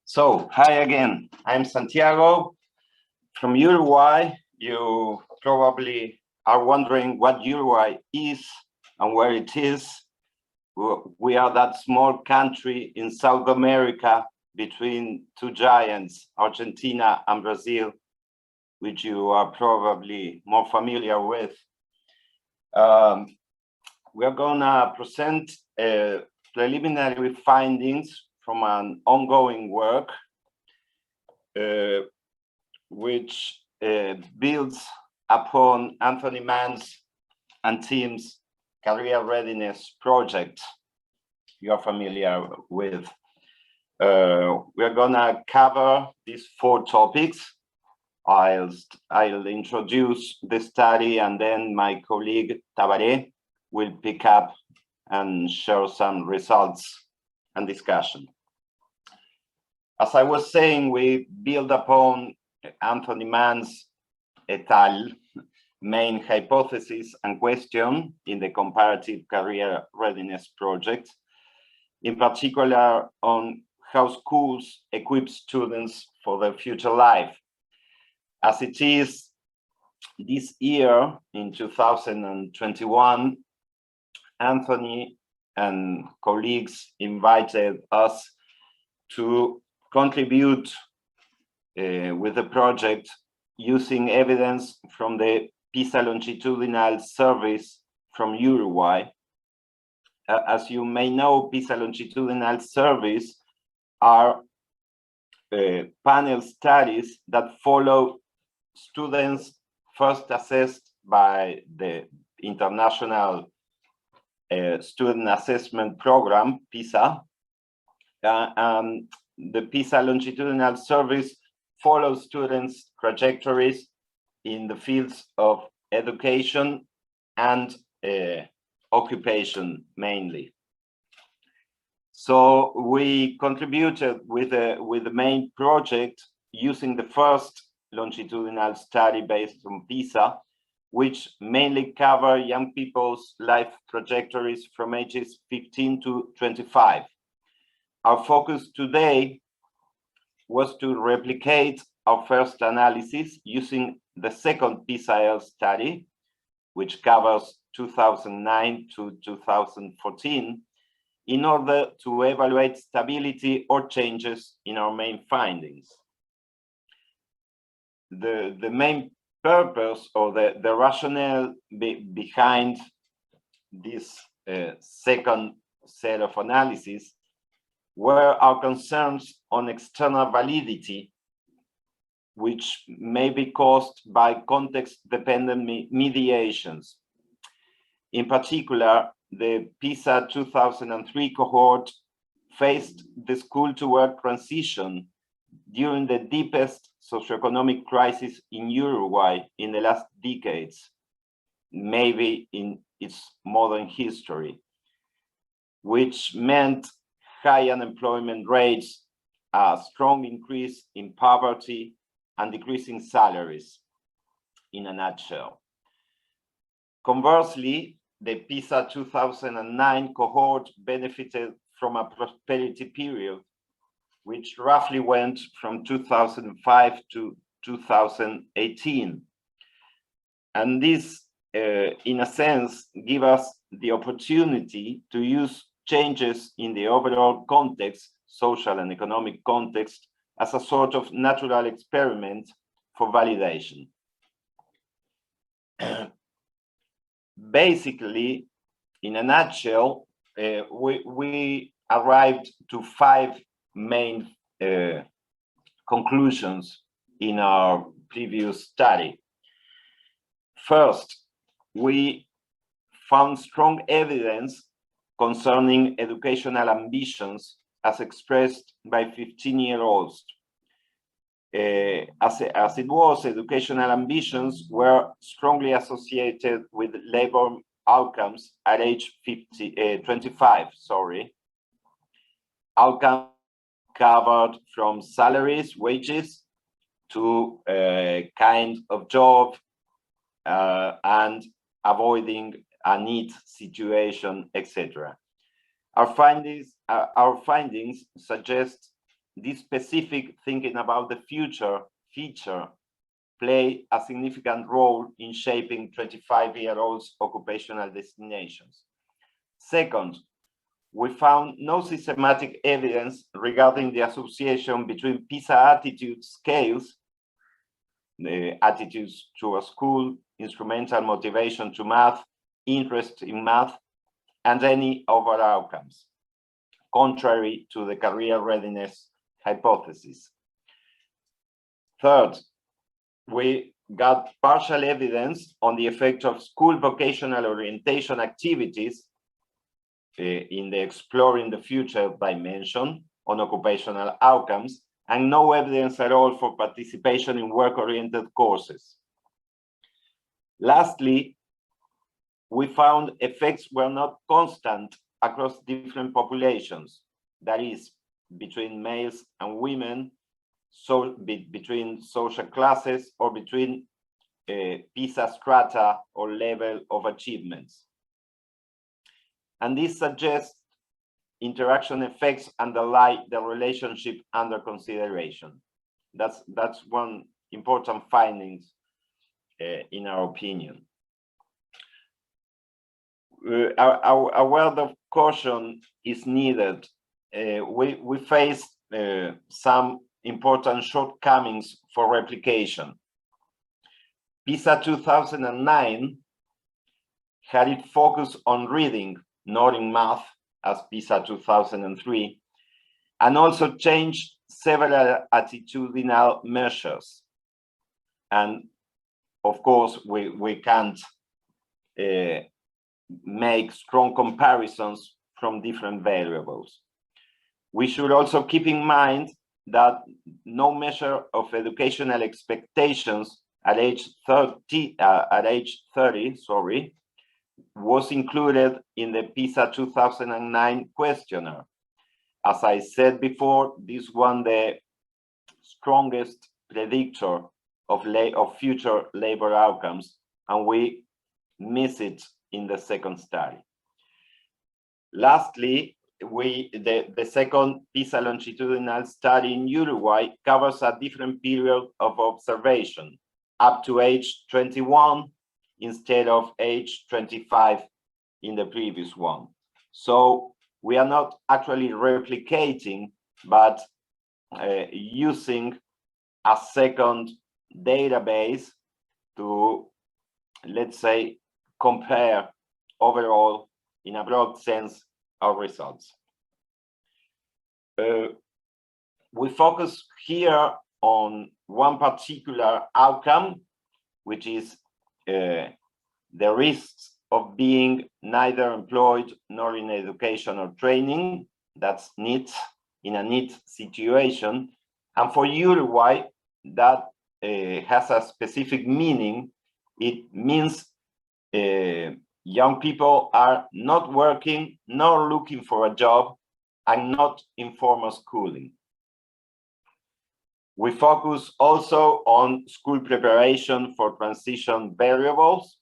So, hi again. I'm Santiago from Uruguay. You probably are wondering what Uruguay is and where it is. We are that small country in South America between two giants, Argentina and Brazil, which you are probably more familiar with. We are gonna present preliminary findings from an ongoing work which builds upon Anthony Mann's and team's career readiness project you're familiar with. We're gonna cover these 4 topics. I'll introduce the study, and then my colleague Tabaré will pick up and share some results and discussion. As I was saying, we build upon Anthony Mann's et al. Main hypothesis and question in the comparative career readiness project, in particular on how schools equip students for their future life. As it is this year, in 2021, Anthony and colleagues invited us to contribute with the project using evidence from the PISA longitudinal surveys from Uruguay. As you may know, PISA longitudinal surveys are panel studies that follow students first assessed by the International Student Assessment Program, PISA. The PISA longitudinal surveys follow students' trajectories in the fields of education and occupation mainly. So we contributed with the main project using the first longitudinal study based on PISA, which mainly cover young people's life trajectories from ages 15 to 25. Our focus today was to replicate our first analysis using the second PISA study, which covers 2009 to 2014, in order to evaluate stability or changes in our main findings. The main purpose or the rationale behind this second set of analysis were our concerns on external validity, which may be caused by context-dependent mediations. In particular, the PISA 2003 cohort faced the school-to-work transition during the deepest socioeconomic crisis in Uruguay in the last decades, maybe in its modern history, which meant high unemployment rates, a strong increase in poverty, and decreasing salaries, in a nutshell. Conversely, the PISA 2009 cohort benefited from a prosperity period, which roughly went from 2005 to 2018. And this, in a sense, gives us the opportunity to use changes in the overall context, social and economic context, as a sort of natural experiment for validation. Basically, in a nutshell, we arrived to 5 main conclusions in our previous study. First, we found strong evidence concerning educational ambitions as expressed by 15-year-olds. As it was, educational ambitions were strongly associated with labor outcomes at age 25. Outcomes covered from salaries, wages, to kind of job, and avoiding a NEET situation, etc. Our findings suggest this specific thinking about the future feature play a significant role in shaping 25-year-olds' occupational destinations. Second, we found no systematic evidence regarding the association between PISA attitude scales, the attitudes to a school, instrumental motivation to math, interest in math, and any other outcomes, contrary to the career readiness hypothesis. Third, we got partial evidence on the effect of school vocational orientation activities in the exploring the future dimension on occupational outcomes, and no evidence at all for participation in work-oriented courses. Lastly, we found effects were not constant across different populations, that is, between males and women, so between social classes, or between PISA strata or level of achievements. And this suggests interaction effects underlie the relationship under consideration. That's one important finding in our opinion. A word of caution is needed. We face some important shortcomings for replication. PISA 2009 had it focused on reading, not in math, as PISA 2003, and also changed several attitudinal measures. And of course, we can't make strong comparisons from different variables. We should also keep in mind that no measure of educational expectations at age 30, was included in the PISA 2009 questionnaire. As I said before, this one the strongest predictor of future labor outcomes, and we miss it in the second study. Lastly, the second PISA longitudinal study in Uruguay covers a different period of observation, up to age 21 instead of age 25 in the previous one. So we are not actually replicating, but using a second database to, let's say, compare overall, in a broad sense, our results. We focus here on one particular outcome, which is the risks of being neither employed nor in education or training. That's NEET, in a NEET situation. And for Uruguay, that has a specific meaning. It means young people are not working nor looking for a job and not in formal schooling. We focus also on school preparation for transition variables.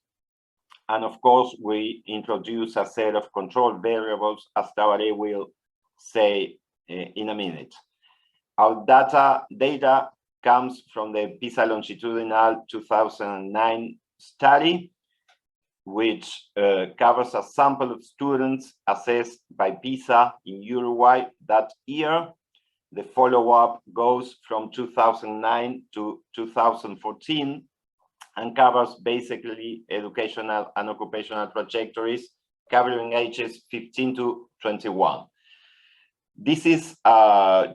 And of course, we introduce a set of control variables, as Tabaré will say in a minute. Our data comes from the PISA longitudinal 2009 study, which covers a sample of students assessed by PISA in Uruguay that year. The follow-up goes from 2009 to 2014 and covers basically educational and occupational trajectories covering ages 15 to 21. This is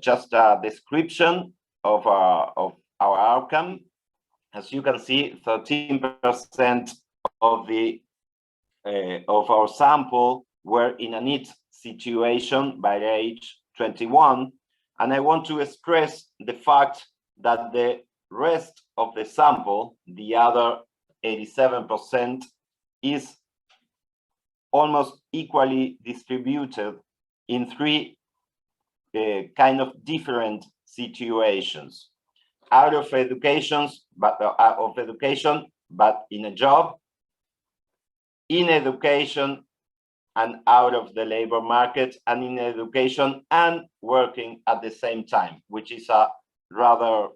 just a description of our outcome. As you can see, 13% of our sample were in a NEET situation by age 21. And I want to stress the fact that the rest of the sample, the other 87%, is almost equally distributed in three kind of different situations: out of education, but in a job, in education, and out of the labor market and in education and working at the same time, which is a rather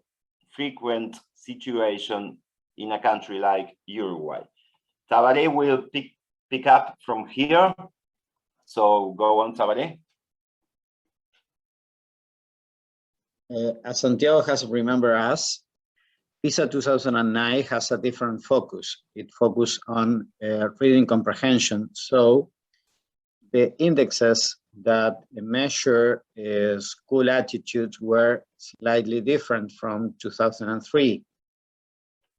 frequent situation in a country like Uruguay. Tabaré will pick up from here. So go on, Tabaré. As Santiago has remembered us, PISA 2009 has a different focus. It focused on reading comprehension. So the indexes that measure school attitudes were slightly different from 2003.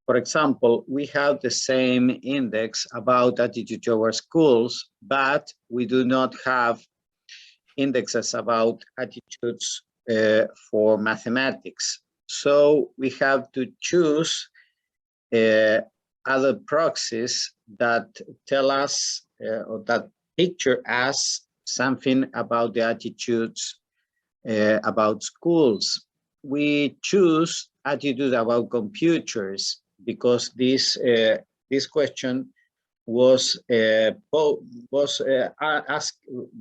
For example, we have the same index about attitude towards schools, but we do not have indexes about attitudes for mathematics. So we have to choose other proxies that tell us or that picture us something about the attitudes about schools. We choose attitude about computers because this question was asked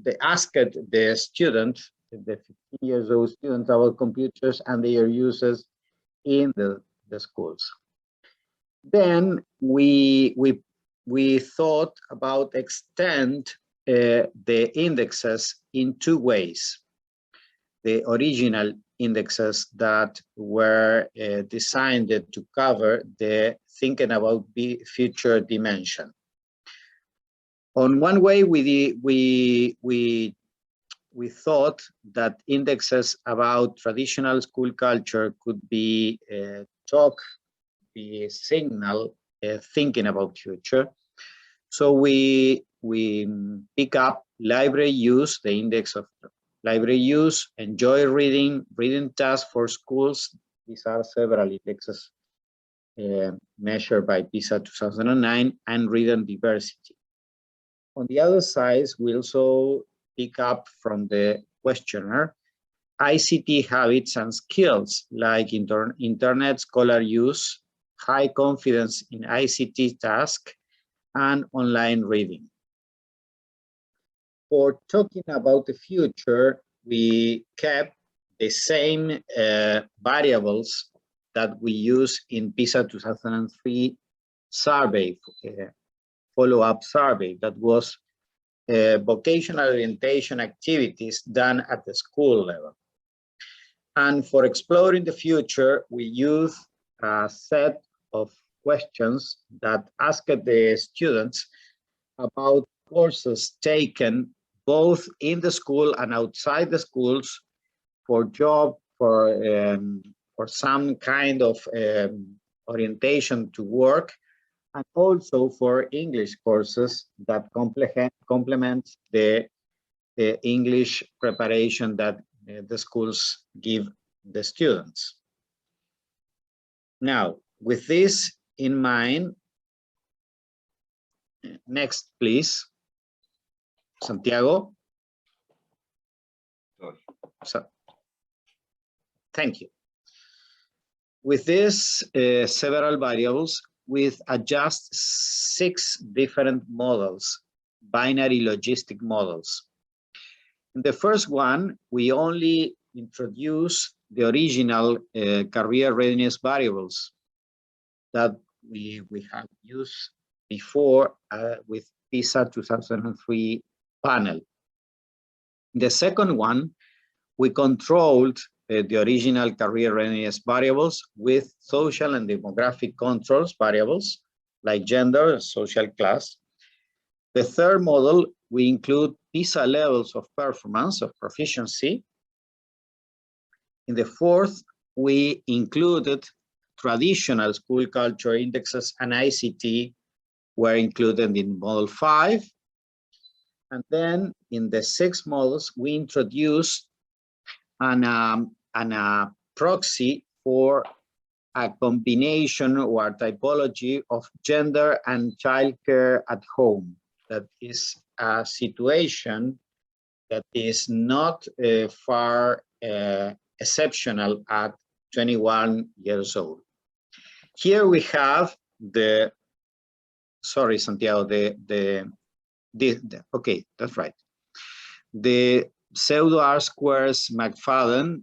the student, the 15 years old students, about computers and their uses in the schools. Then we thought about extend the indexes in two ways. The original indexes that were designed to cover the thinking about the future dimension. On one way, we thought that indexes about traditional school culture could be be signal thinking about future. So we pick up library use, the index of library use, enjoy reading, reading tasks for schools. These are several indexes measured by PISA 2009, and reading diversity. On the other side, we also pick up from the questionnaire ICT habits and skills like internet scholar use, high confidence in ICT tasks, and online reading. For talking about the future, we kept the same variables that we use in PISA 2003 survey, follow-up survey, that was vocational orientation activities done at the school level. And for exploring the future, we use a set of questions that ask the students about courses taken both in the school and outside the schools for job, for some kind of orientation to work, and also for English courses that complement the English preparation that the schools give the students. Now, with this in mind, next, please, Santiago. So, thank you. With this, several variables, we adjust 6 different models, binary logistic models. In the first one, we only introduce the original career readiness variables that we have used before with PISA 2003 panel. In the second one, we controlled the original career readiness variables with social and demographic controls variables like gender, social class. The third model, we include PISA levels of performance, of proficiency. In the fourth, we included traditional school culture indexes and ICT were included in model 5. And then in the 6 models, we introduced a proxy for a combination or a typology of gender and childcare at home. That is a situation that is not far exceptional at 21 years old. Here we have the, sorry, Santiago, the Okay, that's right. The pseudo R-squares McFadden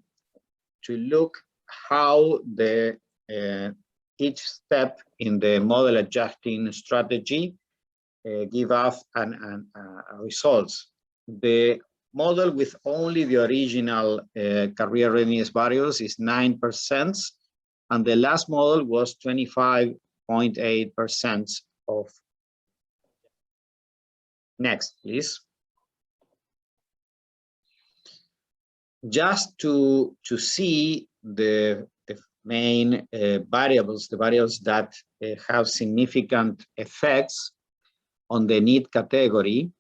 to look how the each step in the model adjusting strategy give us results. The model with only the original career readiness variables is 9%, and the last model was 25.8% of. Next, please. Just to see the main variables, the variables that have significant effects on the NEET category.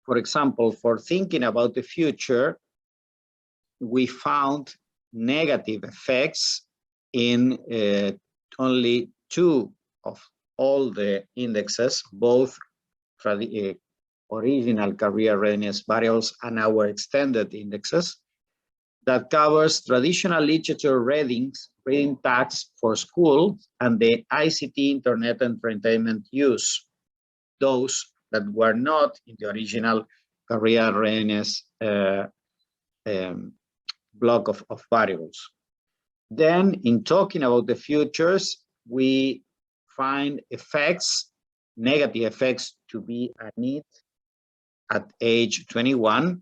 For example, for thinking about the future, we found negative effects in only 2 of all the indexes, both original career readiness variables and our extended indexes, that covers traditional literature reading tasks for school and the ICT internet entertainment use, those that were not in the original career readiness block of variables. Then in talking about the futures, we find effects, negative effects to be a NEET at age 21.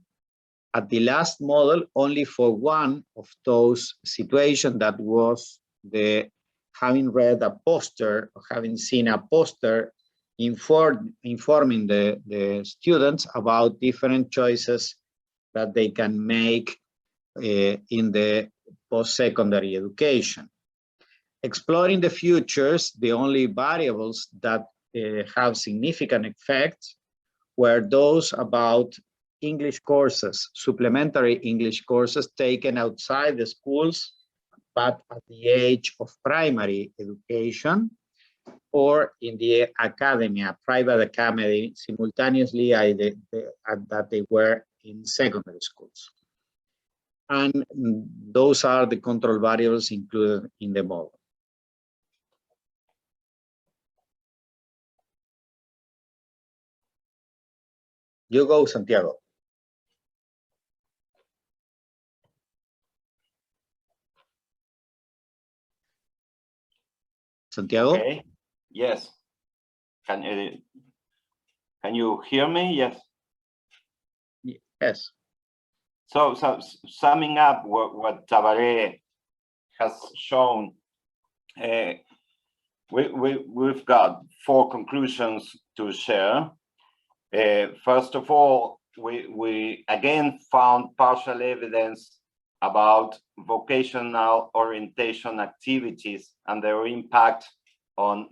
At the last model, only for one of those situations, that was the having read a poster or having seen a poster informing the students about different choices that they can make in the post-secondary education. Exploring the futures, the only variables that have significant effects were those about English courses, supplementary English courses taken outside the schools, but at the age of primary education, or in the academia, private academy, simultaneously that they were in secondary schools. And those are the control variables included in the model. You go, Santiago. Santiago? Okay. Yes. Can you hear me? Yes. Yes. So summing up what Tabaré has shown, we've got 4 conclusions to share. First of all, we again found partial evidence about vocational orientation activities and their impact on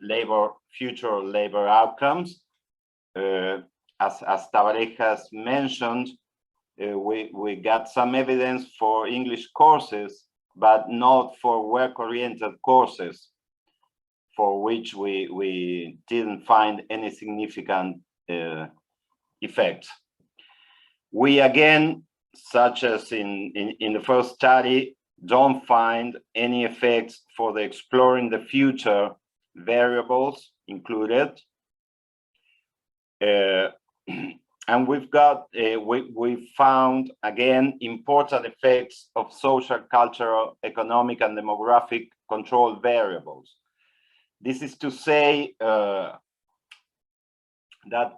future labor outcomes. As Tabaré has mentioned, we got some evidence for English courses, but not for work-oriented courses, for which we didn't find any significant effect. We again, such as in the first study, don't find any effects for the exploring the future variables included. And we've got, we found again important effects of social, cultural, economic, and demographic control variables. This is to say that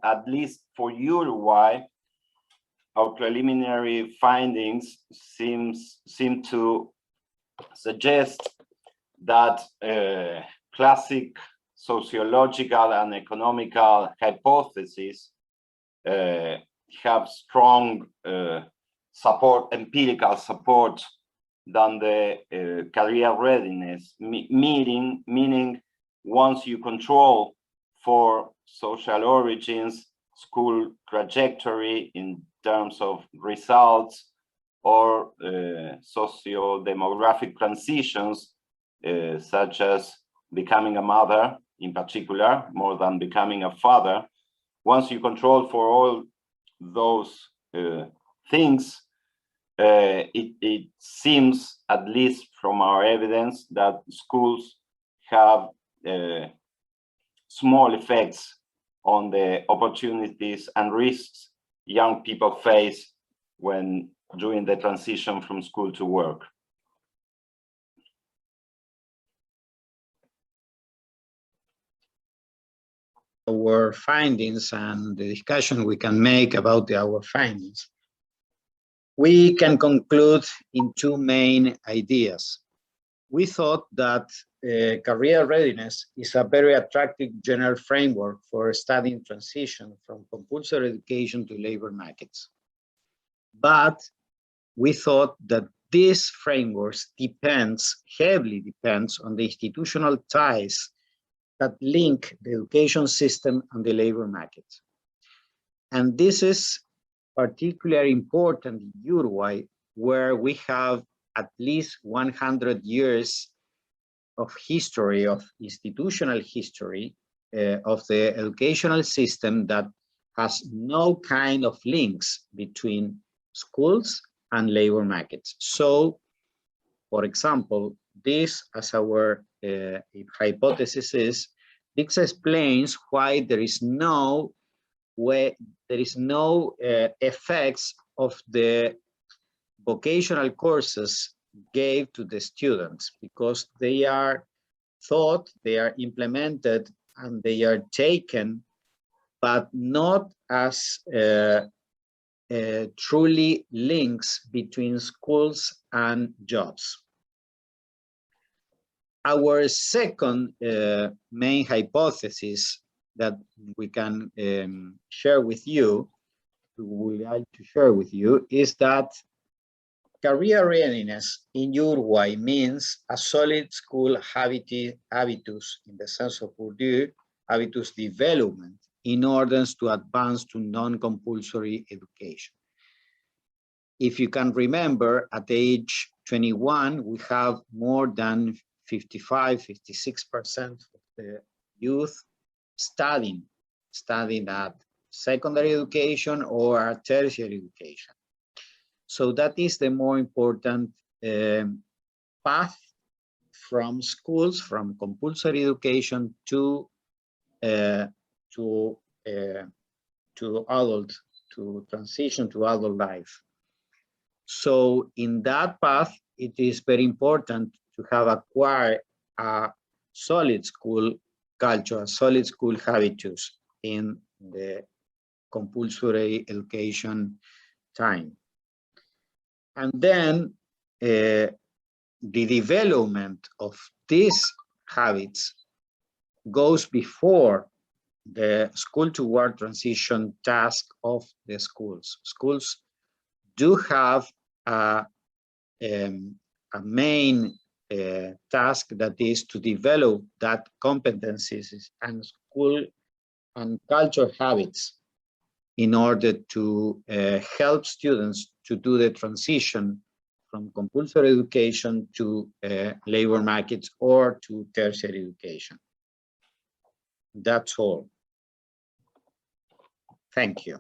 at least for Uruguay, our preliminary findings seem to suggest that classic sociological and economical hypotheses have strong empirical support than the career readiness, meaning once you control for social origins, school trajectory in terms of results, or socio-demographic transitions, such as becoming a mother in particular, more than becoming a father. Once you control for all those things, it seems, at least from our evidence, that schools have small effects on the opportunities and risks young people face when doing the transition from school to work. Our findings and the discussion we can make about our findings. We can conclude in two main ideas. We thought that career readiness is a very attractive general framework for studying transition from compulsory education to labor markets. But we thought that this framework heavily depends on the institutional ties that link the education system and the labor market. And this is particularly important in Uruguay, where we have at least 100 years of history, of institutional history of the educational system that has no kind of links between schools and labor markets. So, for example, this, as our hypothesis is, this explains why there is no effects of the vocational courses gave to the students, because they are thought, they are implemented, and they are taken, but not as truly links between schools and jobs. Our second main hypothesis that we can share with you, we would like to share with you, is that career readiness in Uruguay means a solid school habitus, in the sense of Bourdieu, habitus development, in order to advance to non-compulsory education. If you can remember, at age 21, we have more than 55–56% of the youth studying at secondary education or at tertiary education. So that is the more important path from schools, from compulsory education to transition to adult life. So in that path, it is very important to have acquired a solid school culture, a solid school habitus in the compulsory education time. And then the development of these habits goes before the school to work transition task of the schools. Schools do have a main task, that is to develop that competencies and school and culture habits in order to help students to do the transition from compulsory education to labor markets or to tertiary education. That's all. Thank you.